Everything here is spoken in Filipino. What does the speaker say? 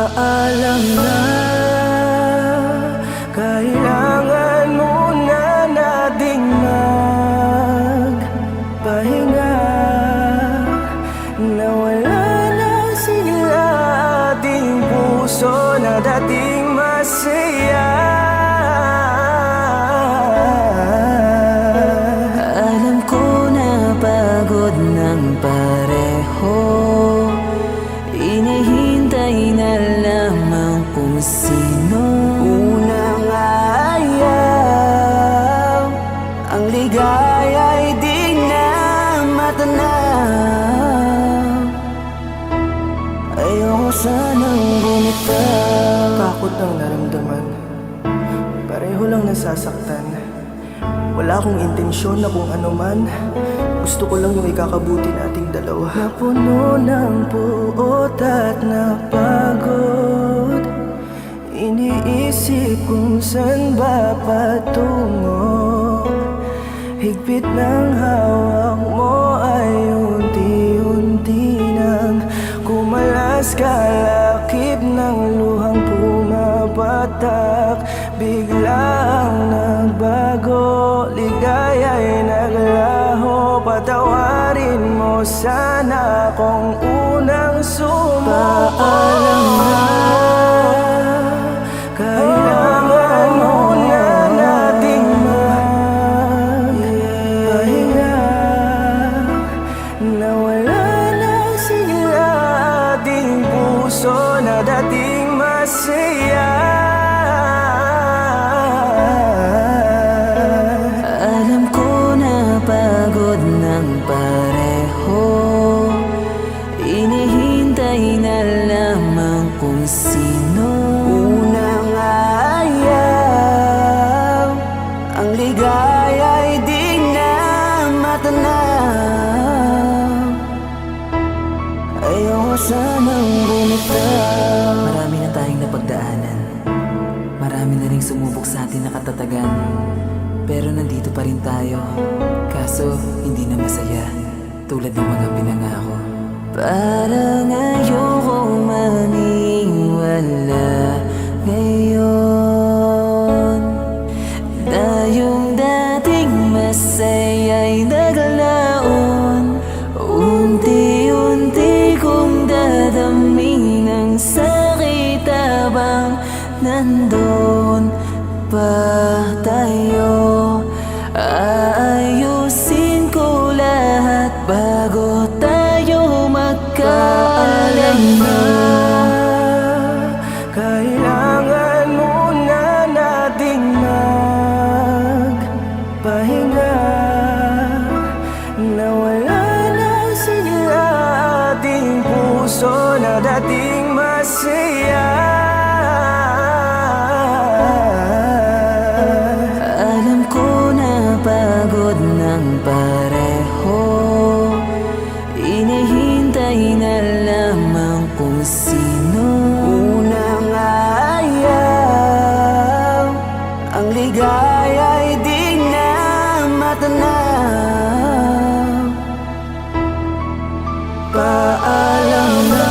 Paalam na, kailangan muna nating magpahinga. Nawala na sila ating puso na dating masaya. Alam ko na pagod ng pareho, inihintay na lamang kung sino Unang ayaw, ang ligaya'y di na matanaw. Ayoko sanang bumitaw. Takot ang naramdaman, pareho lang nasasaktan. Wala akong intensyon na kung ano man, gusto ko lang yung ikakabuti nating dalawa. Napuno ng puot at napagod, iniisip kung saan ba patungo. Higpit ng hawak mo ay unti-unti nang kumalas, kalakip ng luhang pumapatak. Biglang nagbago, ligaya'y naglaho. Patawarin mo sana kung unang sumuko. Paalam na, kailangan muna nating magpahinga. Nawala na sila ating puso na dating masaya. Alam ko na pagod ng pareho, inihintay na lamang kung sino Unang ayaw, ang ligaya'y di na matanaw. Ayoko sanang bumitaw. Marami na tayong napagdaanan, marami na ring sumubok sa atin na katatagan. Pero nandito pa rin tayo, kaso hindi na masaya tulad ng mga pinangako. Parang ayoko maniwala ngayon na yung dating masaya'y naglaon. Unti-unti kong dadaming ng sakit habang nandun pa tayo. Aayusin ko lahat bago tayo magkaalam na. Kailangan muna nating magpahinga. Nawala na sila ating puso na dating masaya. Alam ko na pagod ng pareho, inihintay na lamang kung sino Unang ayaw, ang ligaya'y di na matanaw. Paalam na,